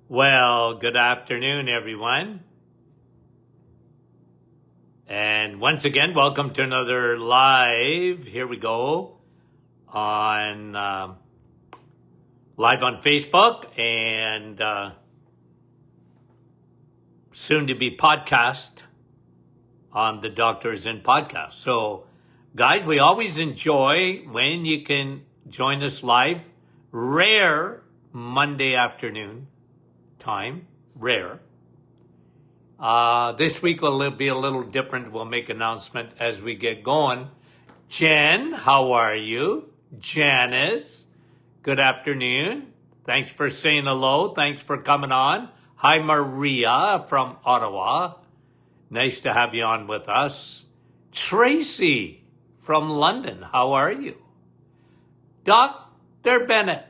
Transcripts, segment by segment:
Well, good afternoon, everyone. And once again, welcome to another live. Here we go on live on Facebook and soon to be podcast on the Doctors in Podcast. So, guys, we always enjoy when you can join us live. Rare Monday afternoon time, rare. This week will be a little different. We'll make announcement as we get going. Jen, how are you? Janice, good afternoon. Thanks for saying hello. Thanks for coming on. Hi, Maria from Ottawa. Nice to have you on with us. Tracy from London, how are you? Dr. Bennett,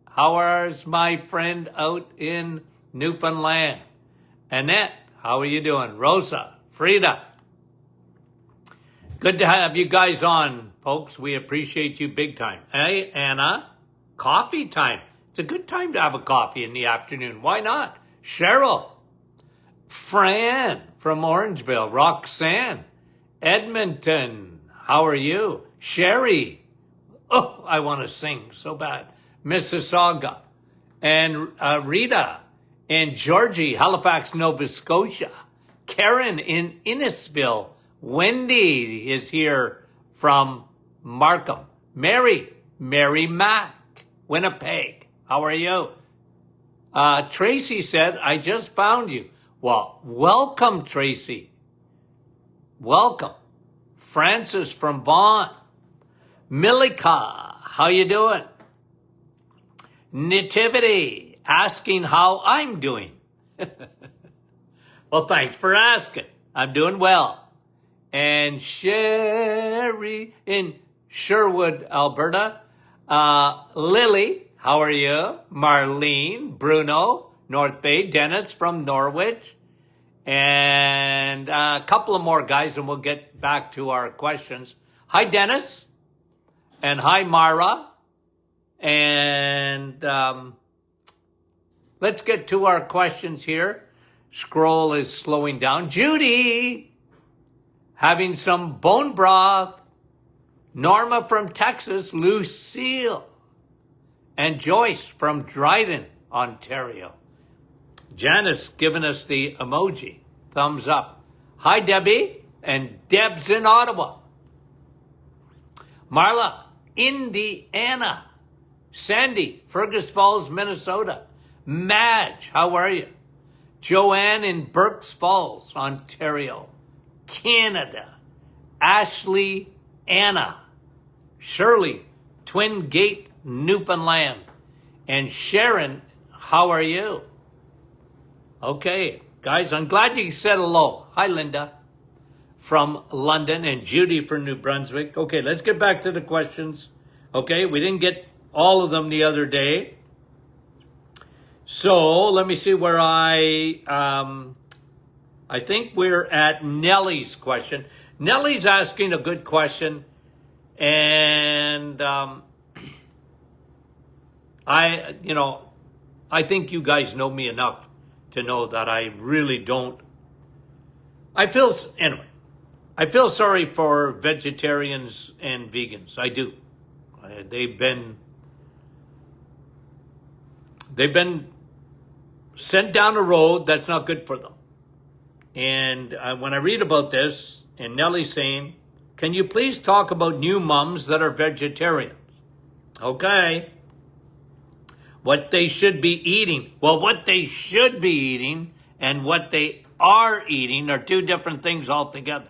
how is my friend out in Newfoundland? Annette, how are you doing? Rosa, Frida. Good to have you guys on, folks. We appreciate you big time. Hey, Anna, coffee time. It's a good time to have a coffee in the afternoon. Why not? Cheryl, Fran from Orangeville, Roxanne, Edmonton, how are you? Sherry, oh, I want to sing so bad. Mississauga, and Rita, and Georgie, Halifax, Nova Scotia. Karen in Innisfil. Wendy is here from Markham. Mary Mack, Winnipeg. How are you? Tracy said, I just found you. Well, welcome, Tracy. Welcome. Francis from Vaughan. Milika, how you doing? Nativity, asking how I'm doing. Well, thanks for asking. I'm doing well. And Sherry in Sherwood, Alberta. Lily, how are you? Marlene, Bruno, North Bay, Dennis from Norwich. And a couple of more guys, and we'll get back to our questions. Hi, Dennis. And hi, Mara. And let's get to our questions here. Scroll is slowing down. Judy, having some bone broth. Norma from Texas. Lucille. And Joyce from Dryden, Ontario. Janice giving us the emoji. Thumbs up. Hi, Debbie. And Deb's in Ottawa. Marla, Indiana. Sandy, Fergus Falls, Minnesota. Madge, how are you? Joanne in Berks Falls, Ontario, Canada. Ashley, Anna. Shirley, Twin Gate, Newfoundland. And Sharon, how are you? Okay, guys, I'm glad you said hello. Hi, Linda from London and Judy from New Brunswick. Okay, let's get back to the questions. Okay, we didn't get all of them the other day. So let me see where I think we're at Nellie's question. Nellie's asking a good question. And I think you guys know me enough to know that I really don't. I feel sorry for vegetarians and vegans. I do. They've been sent down a road that's not good for them. And when I read about this, and Nellie's saying, can you please talk about new mums that are vegetarians? Okay. What they should be eating. Well, what they should be eating and what they are eating are two different things altogether.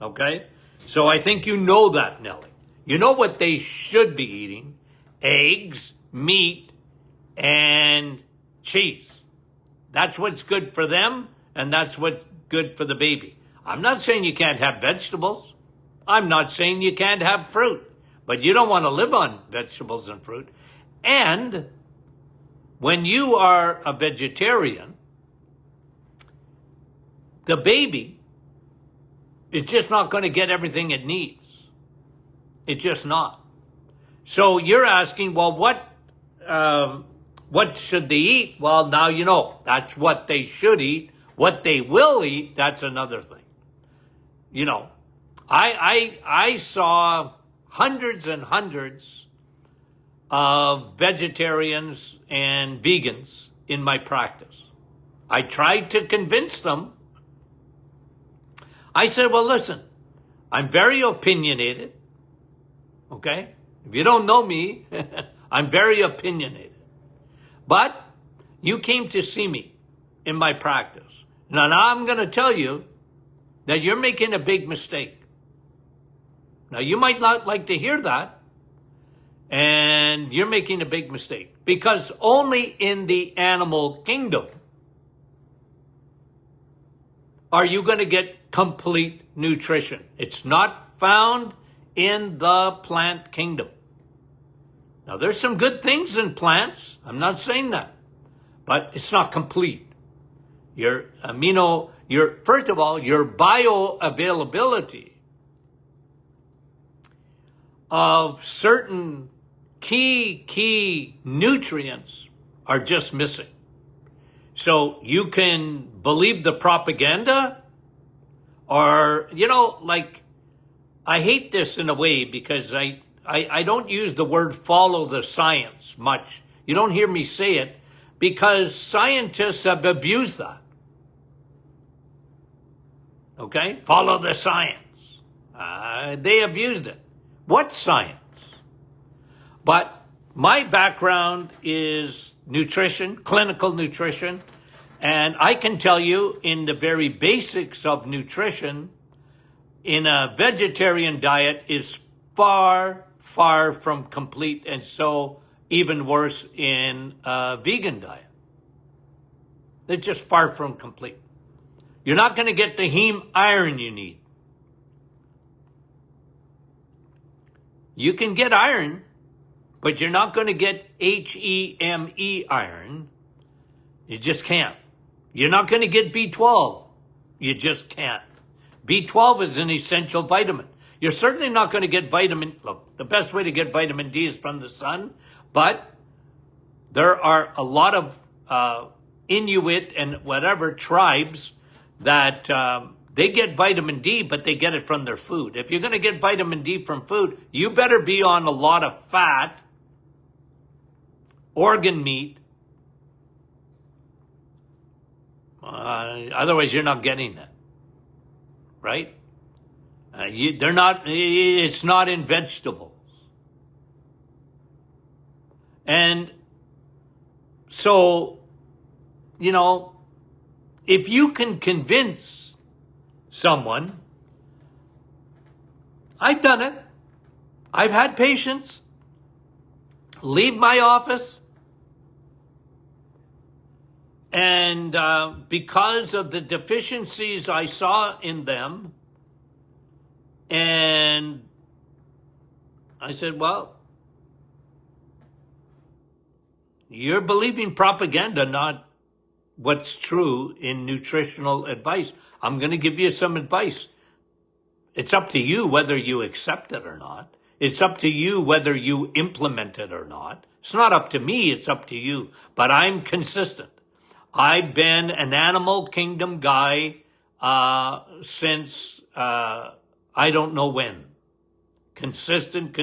Okay? So I think you know that, Nellie. You know what they should be eating. Eggs, meat, and cheese. That's what's good for them, and that's what's good for the baby. I'm not saying you can't have vegetables. I'm not saying you can't have fruit. But you don't want to live on vegetables and fruit. And when you are a vegetarian, the baby is just not going to get everything it needs. It's just not. So you're asking, well, What should they eat? Well, now you know. That's what they should eat. What they will eat, that's another thing. You know, I saw hundreds and hundreds of vegetarians and vegans in my practice. I tried to convince them. I said, well, listen, I'm very opinionated. Okay? If you don't know me, I'm very opinionated. But you came to see me in my practice. Now I'm going to tell you that you're making a big mistake. Now, you might not like to hear that, and you're making a big mistake, because only in the animal kingdom are you going to get complete nutrition. It's not found in the plant kingdom. Now, there's some good things in plants. I'm not saying that, but it's not complete. First of all, your bioavailability of certain key nutrients are just missing. So you can believe the propaganda, or, I hate this in a way, because I don't use the word follow the science much. You don't hear me say it, because scientists have abused that. Okay? Follow the science. They abused it. What science? But my background is nutrition, clinical nutrition, and I can tell you, in the very basics of nutrition, in a vegetarian diet is far from complete, and so even worse in a vegan diet. They're just far from complete. You're not going to get the heme iron you need. You can get iron, but you're not going to get HEME iron. You just can't. You're not going to get B12. You just can't. B12 is an essential vitamin. You're certainly not going to get the best way to get vitamin D is from the sun, but there are a lot of Inuit and whatever tribes that they get vitamin D, but they get it from their food. If you're going to get vitamin D from food, you better be on a lot of fat, organ meat. Otherwise, you're not getting it, right? It's not in vegetables. And so, if you can convince someone, I've done it. I've had patients leave my office, and because of the deficiencies I saw in them, and I said, well, you're believing propaganda, not what's true in nutritional advice. I'm going to give you some advice. It's up to you whether you accept it or not. It's up to you whether you implement it or not. It's not up to me, it's up to you. But I'm consistent. I've been an animal kingdom guy since I don't know when. Consistent.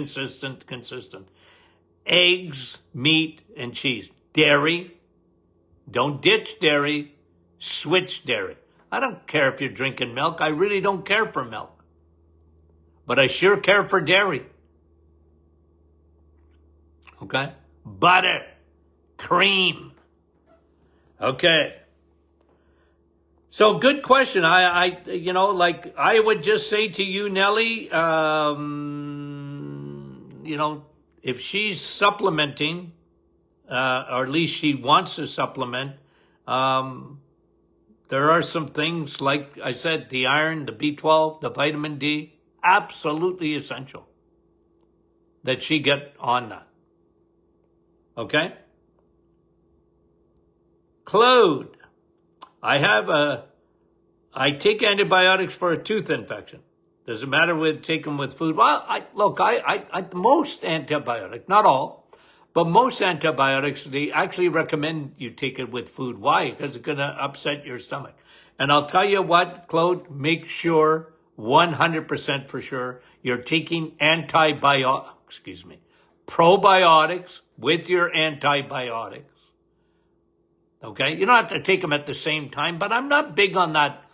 Eggs, meat, and cheese. Dairy. Don't ditch dairy. Switch dairy. I don't care if you're drinking milk. I really don't care for milk. But I sure care for dairy. Okay? Butter. Cream. Okay. So good question. I would just say to you, Nellie, if she's supplementing, or at least she wants to supplement, there are some things, like I said, the iron, the B12, the vitamin D, absolutely essential that she get on that. Okay? Claude, I take antibiotics for a tooth infection. Does it matter with take them with food? Well, most antibiotic, not all, But most antibiotics, they actually recommend you take it with food. Why? Because it's going to upset your stomach. And I'll tell you what, Claude, make sure, 100% for sure, you're taking probiotics with your antibiotics. Okay? You don't have to take them at the same time, but I'm not big on that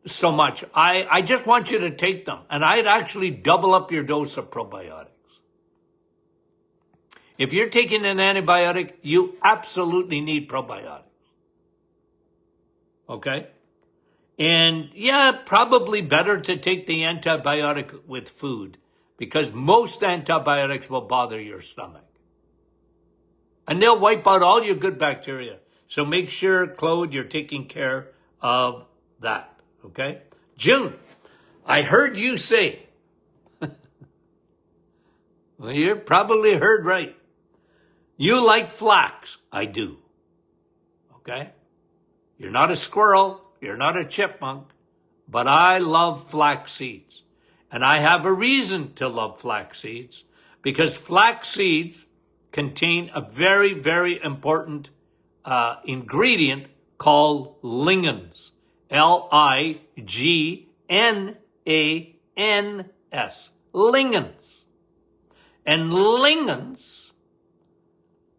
so much. I just want you to take them. And I'd actually double up your dose of probiotics. If you're taking an antibiotic, you absolutely need probiotics. Okay? And yeah, probably better to take the antibiotic with food because most antibiotics will bother your stomach. And they'll wipe out all your good bacteria. So make sure, Claude, you're taking care of that. Okay? June, I heard you say, well, you probably heard right. You like flax. I do. Okay? You're not a squirrel. You're not a chipmunk. But I love flax seeds. And I have a reason to love flax seeds because flax seeds contain a very, very important ingredient called lignans. L-I-G-N-A-N-S. Lignans. And lignans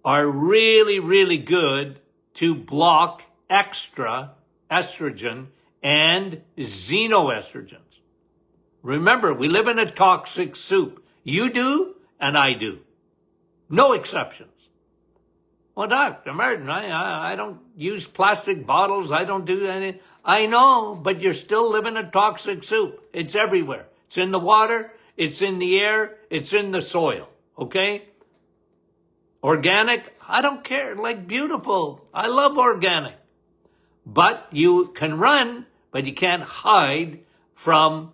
are really, really good to block extra estrogen and xenoestrogens. Remember, we live in a toxic soup. You do, and I do. No exceptions. Well, Dr. Martin, I don't use plastic bottles. I don't do anything. I know, but you're still living a toxic soup. It's everywhere. It's in the water. It's in the air. It's in the soil. Okay? Organic, I don't care. Like, beautiful. I love organic. But you can run, but you can't hide from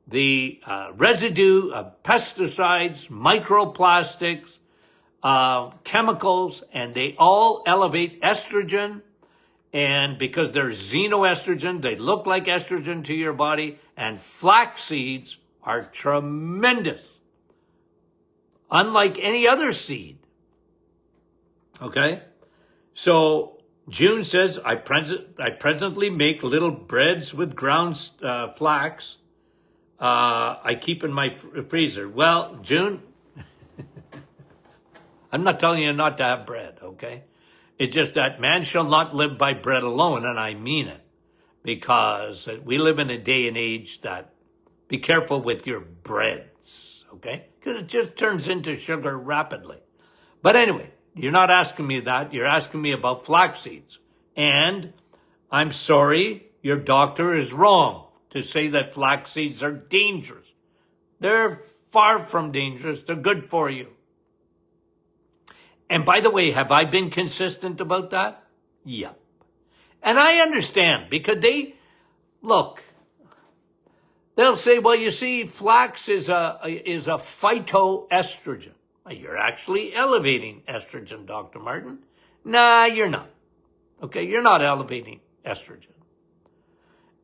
the residue of pesticides, microplastics, chemicals, and they all elevate estrogen. And because they're xenoestrogen, they look like estrogen to your body. And flax seeds are tremendous. Unlike any other seed. Okay? So June says, I presently make little breads with ground flax. I keep in my freezer. Well, June, I'm not telling you not to have bread, okay? It's just that man shall not live by bread alone, and I mean it. Because we live in a day and age that be careful with your breads, okay? Because it just turns into sugar rapidly. But anyway, you're not asking me that. You're asking me about flax seeds. And I'm sorry, your doctor is wrong to say that flax seeds are dangerous. They're far from dangerous. They're good for you. And by the way, have I been consistent about that? Yep. And I understand because they'll say, well, you see, flax is a phytoestrogen. You're actually elevating estrogen, Dr. Martin. Nah, you're not. Okay, you're not elevating estrogen.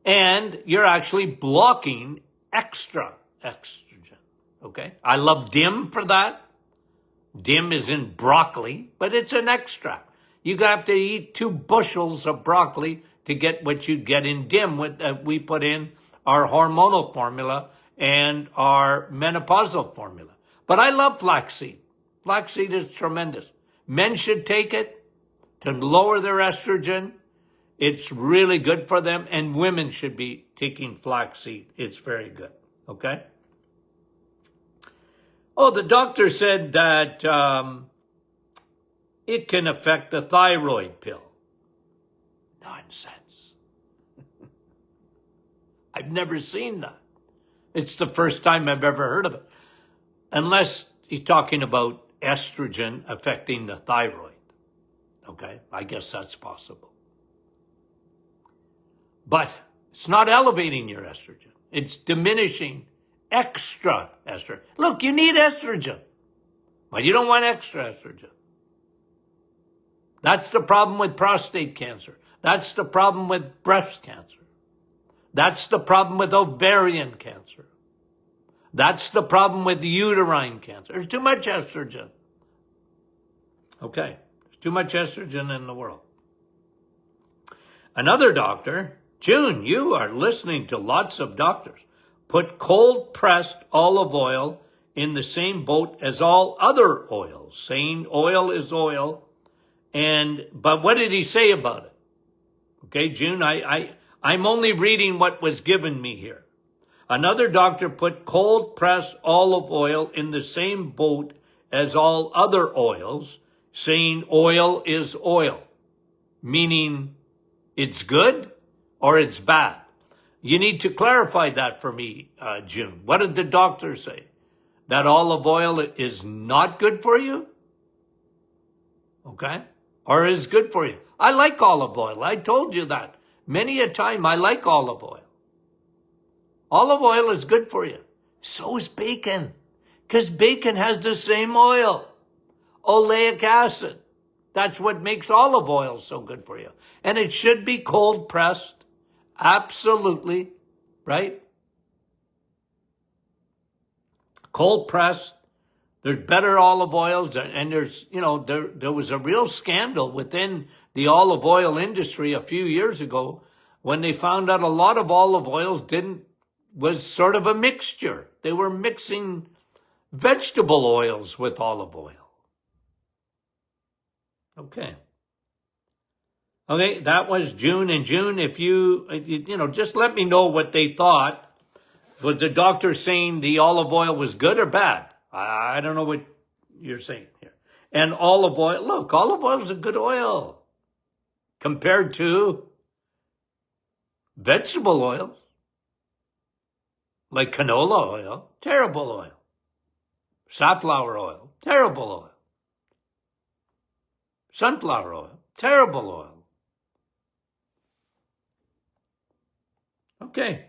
And you're actually blocking extra estrogen. Okay, I love DIM for that. DIM is in broccoli, but it's an extract. You have to eat 2 bushels of broccoli to get what you get in DIM. We put in our hormonal formula and our menopausal formula. But I love flaxseed. Flaxseed is tremendous. Men should take it to lower their estrogen. It's really good for them. And women should be taking flaxseed. It's very good. Okay? Oh, the doctor said that it can affect the thyroid pill. Nonsense. I've never seen that. It's the first time I've ever heard of it. Unless he's talking about estrogen affecting the thyroid. Okay, I guess that's possible. But it's not elevating your estrogen. It's diminishing extra estrogen. Look, you need estrogen, but you don't want extra estrogen. That's the problem with prostate cancer. That's the problem with breast cancer. That's the problem with ovarian cancer. That's the problem with the uterine cancer. There's too much estrogen. Okay, there's too much estrogen in the world. Another doctor, June, you are listening to lots of doctors, put cold-pressed olive oil in the same boat as all other oils, saying oil is oil. But what did he say about it? Okay, June, I'm only reading what was given me here. Another doctor put cold-pressed olive oil in the same boat as all other oils, saying oil is oil, meaning it's good or it's bad. You need to clarify that for me, June. What did the doctor say? That olive oil is not good for you? Okay? Or is good for you? I like olive oil. I told you that. Many a time I like olive oil. Olive oil is good for you. So is bacon. Because bacon has the same oil. Oleic acid. That's what makes olive oil so good for you. And it should be cold pressed. Absolutely. Right? Cold pressed. There's better olive oils, and there's, there was a real scandal within the olive oil industry a few years ago when they found out a lot of olive oils was sort of a mixture. They were mixing vegetable oils with olive oil. Okay, that was June. And June, if you just let me know what they thought. Was the doctor saying the olive oil was good or bad? I don't know what you're saying here. And olive oil, look, olive oil is a good oil compared to vegetable oils like canola oil, terrible oil. Safflower oil, terrible oil. Sunflower oil, terrible oil. Okay.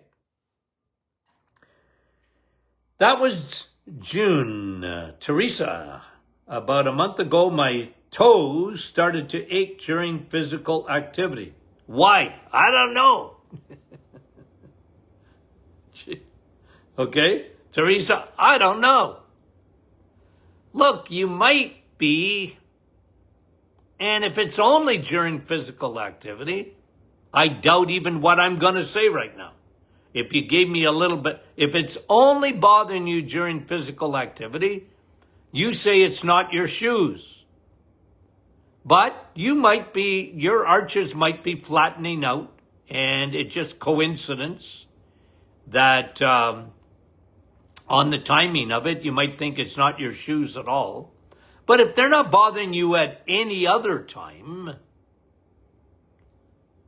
That was June. Teresa, about a month ago, my toes started to ache during physical activity. Why? I don't know. Okay, Teresa, I don't know. Look, you might be, and if it's only during physical activity, I doubt even what I'm going to say right now. If you gave me a little bit, if it's only bothering you during physical activity, you say it's not your shoes. But your arches might be flattening out, and it's just coincidence that on the timing of it, you might think it's not your shoes at all. But if they're not bothering you at any other time,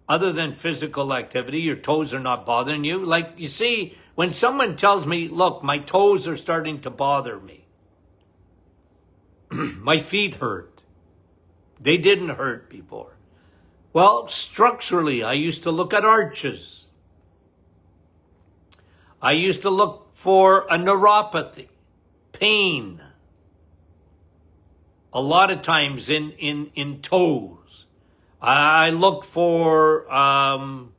other than physical activity, your toes are not bothering you. Like, you see, when someone tells me, look, my toes are starting to bother me. My feet hurt. They didn't hurt before. Well, structurally, I used to look at arches. I used to look for a neuropathy, pain. A lot of times in toes. I looked for, and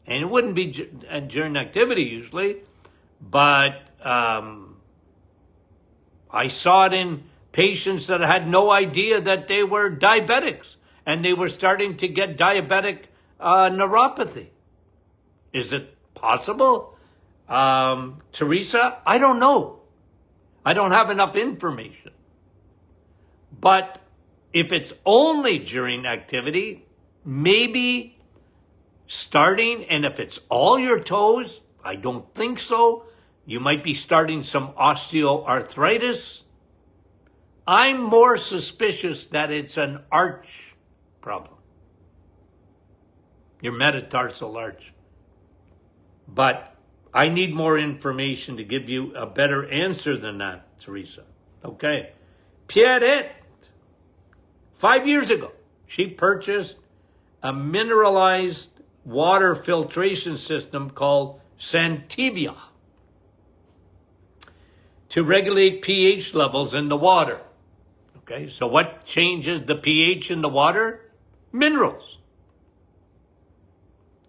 it wouldn't be during activity usually, but I saw it in patients that had no idea that they were diabetics, and they were starting to get diabetic neuropathy. Is it possible? Teresa, I don't know. I don't have enough information. But if it's only during activity, maybe starting, and if it's all your toes, I don't think so. You might be starting some osteoarthritis. I'm more suspicious that it's an arch problem. Your metatarsal arch. But I need more information to give you a better answer than that, Teresa. Okay. Pierrette, 5 years ago, she purchased a mineralized water filtration system called Santevia to regulate pH levels in the water. Okay, so what changes the pH in the water? Minerals.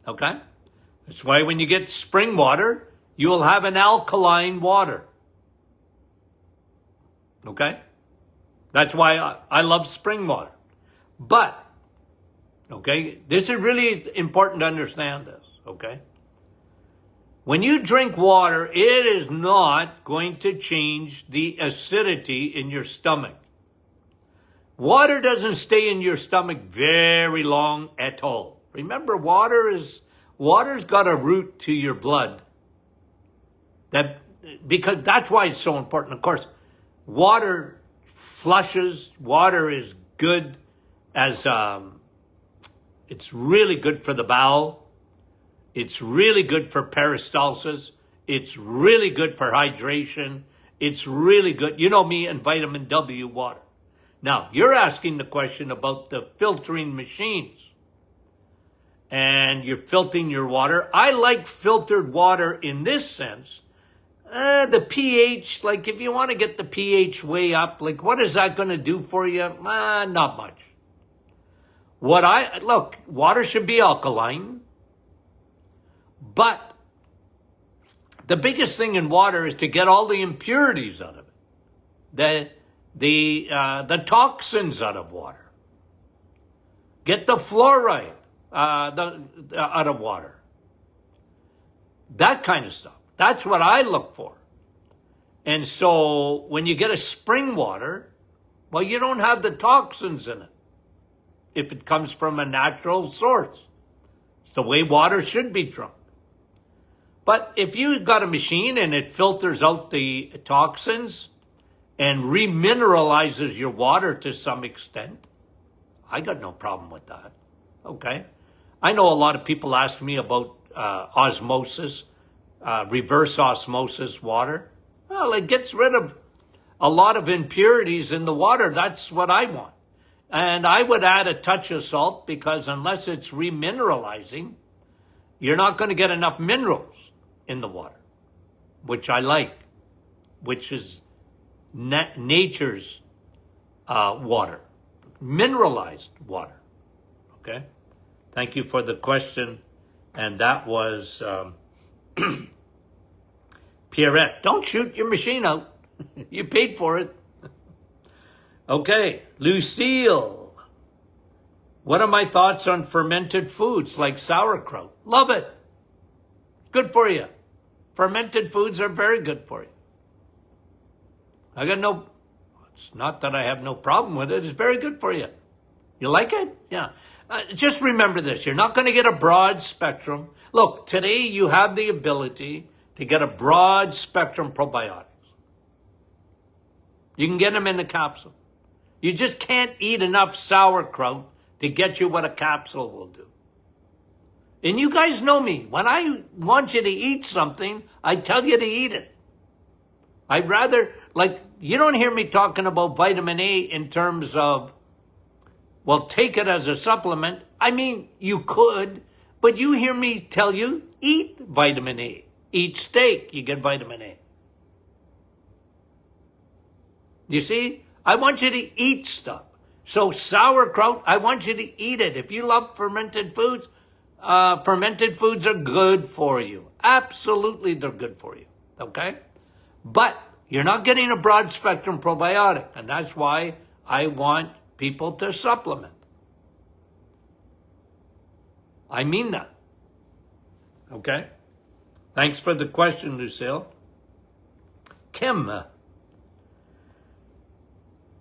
Okay? That's why when you get spring water, you'll have an alkaline water. Okay? That's why I love spring water. But, okay, this is really important to understand this, okay? When you drink water, it is not going to change the acidity in your stomach. Water doesn't stay in your stomach very long at all. Remember, water's got a route to your blood. Because that's why it's so important. Of course, water flushes. Water is good as it's really good for the bowel. It's really good for peristalsis. It's really good for hydration. It's really good. You know me and vitamin W water. Now, you're asking the question about the filtering machines. And you're filtering your water. I like filtered water in this sense. The pH, like if you want to get the pH way up, like what is that going to do for you? Not much. Look, water should be alkaline. But the biggest thing in water is to get all the impurities out of it. The toxins out of water. Get the fluoride out of water. That kind of stuff. That's what I look for. And so when you get a spring water, well, you don't have the toxins in it if it comes from a natural source. It's the way water should be drunk. But if you've got a machine and it filters out the toxins and remineralizes your water to some extent, I got no problem with that. Okay? I know a lot of people ask me about osmosis, reverse osmosis water. Well, it gets rid of a lot of impurities in the water. That's what I want. And I would add a touch of salt because unless it's remineralizing, you're not going to get enough minerals in the water, which I like, which is nature's water, mineralized water. Okay? Thank you for the question. And that was Pierrette. Don't shoot your machine out. You paid for it. Okay, Lucille. What are my thoughts on fermented foods like sauerkraut? Love it. Good for you. Fermented foods are very good for you. It's not that I have no problem with it. It's very good for you. You like it? Yeah. Just remember this. You're not going to get a broad spectrum. Look, today you have the ability to get a broad spectrum probiotics. You can get them in a capsule. You just can't eat enough sauerkraut to get you what a capsule will do. And you guys know me. When I want you to eat something, I tell you to eat it. I'd rather, you don't hear me talking about vitamin A in terms of, well, take it as a supplement. I mean, you could, but you hear me tell you, eat vitamin A. Eat steak, you get vitamin A. You see? I want you to eat stuff. So sauerkraut, I want you to eat it. If you love fermented foods are good for you. Absolutely, they're good for you. Okay? But you're not getting a broad spectrum probiotic. And that's why I want people to supplement. I mean that. Okay? Thanks for the question, Lucille. Kim.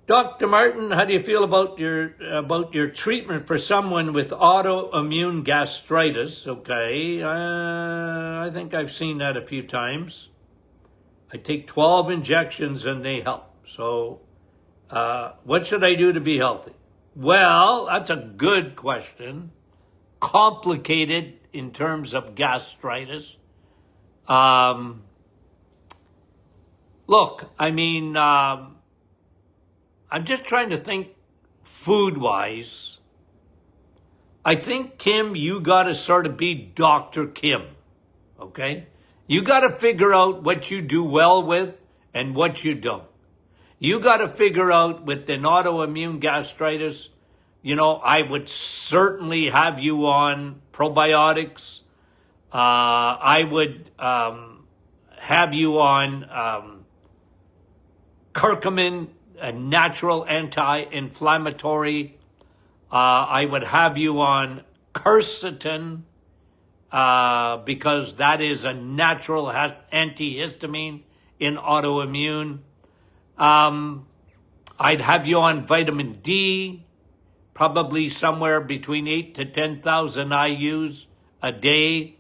Dr. Martin, how do you feel about your treatment for someone with autoimmune gastritis? Okay, I think I've seen that a few times. I take 12 injections and they help. So what should I do to be healthy? Well, that's a good question. Complicated in terms of gastritis. Look, I mean, I'm just trying to think food-wise. I think, Kim, you got to sort of be Dr. Kim, okay? You got to figure out what you do well with and what you don't. You got to figure out with an autoimmune gastritis, I would certainly have you on probiotics. I would have you on curcumin, a natural anti-inflammatory. I would have you on quercetin, because that is a natural antihistamine in autoimmune. I'd have you on vitamin D, probably somewhere between 8 to 10,000 IUs a day.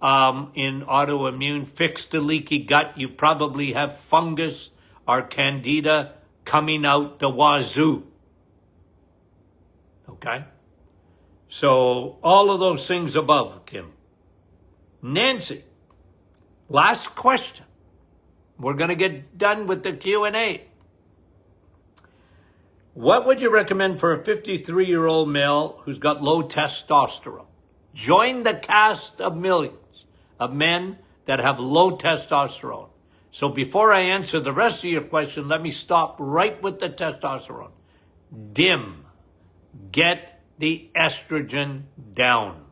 In autoimmune, fix the leaky gut. You probably have fungus or candida coming out the wazoo. Okay? So all of those things above, Kim. Nancy, last question. We're going to get done with the Q&A. What would you recommend for a 53-year-old male who's got low testosterone? Join the cast of millions of men that have low testosterone. So before I answer the rest of your question, let me stop right with the testosterone. Get the estrogen down.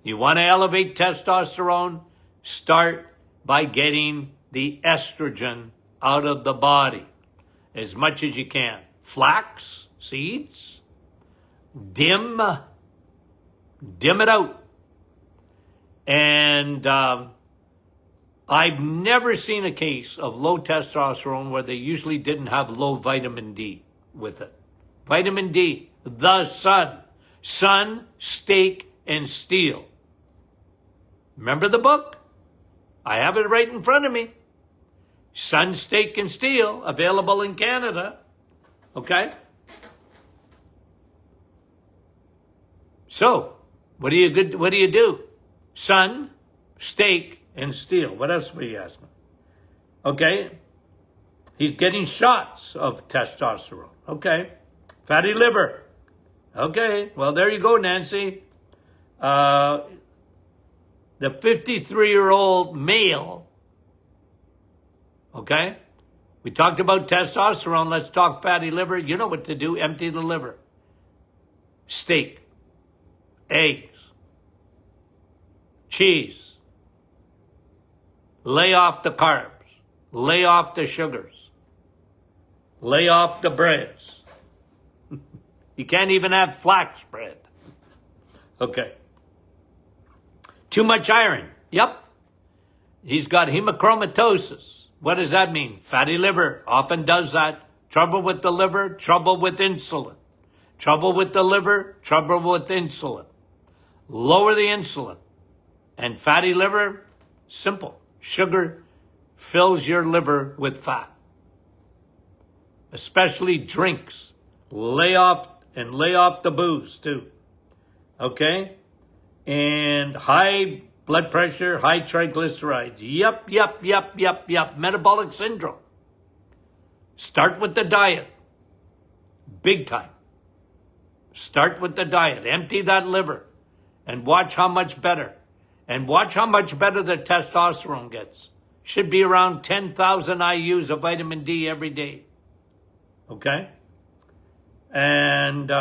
You want to elevate testosterone? Start by getting the estrogen out of the body as much as you can. Flax seeds, dim it out. And I've never seen a case of low testosterone where they usually didn't have low vitamin D with it. Vitamin D, the sun. Sun, steak, and steel. Remember the book? I have it right in front of me. Sun, steak, and steel, available in Canada. Okay? So, what do you do? Sun, steak, and steel. What else were you asking? Okay? He's getting shots of testosterone. Okay? Fatty liver. Okay, well, there you go, Nancy. The 53-year-old male, okay? We talked about testosterone. Let's talk fatty liver. You know what to do. Empty the liver. Steak, eggs, cheese. Lay off the carbs. Lay off the sugars. Lay off the breads. You can't even have flax bread. Okay. Too much iron. Yep. He's got hemochromatosis. What does that mean? Fatty liver often does that. Trouble with the liver, trouble with insulin. Trouble with the liver, trouble with insulin. Lower the insulin. And fatty liver, simple. Sugar fills your liver with fat. Especially drinks. Lay off the booze too. Okay? And high blood pressure, high triglycerides. Yep. Metabolic syndrome. Start with the diet. Big time. Start with the diet. Empty that liver. And watch how much better. And watch how much better the testosterone gets. Should be around 10,000 IUs of vitamin D every day. Okay? And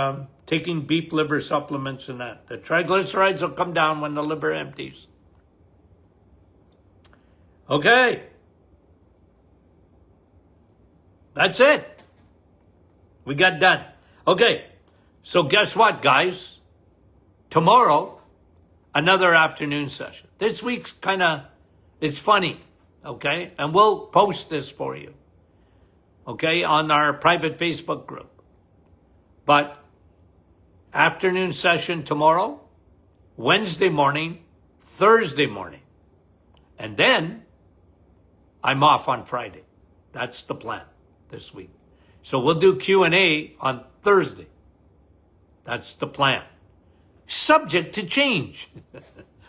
taking beef liver supplements and that. The triglycerides will come down when the liver empties. Okay. That's it. We got done. Okay. So guess what, guys? Tomorrow, another afternoon session. This week's it's funny. Okay. And we'll post this for you. Okay. On our private Facebook group. But afternoon session tomorrow, Wednesday morning, Thursday morning. And then I'm off on Friday. That's the plan this week. So we'll do Q&A on Thursday. That's the plan. Subject to change.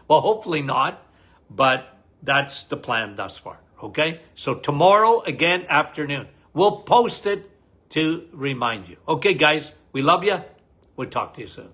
Well, hopefully not, but that's the plan thus far. Okay? So tomorrow, again, afternoon. We'll post it to remind you. Okay, guys, we love you. We'll talk to you soon.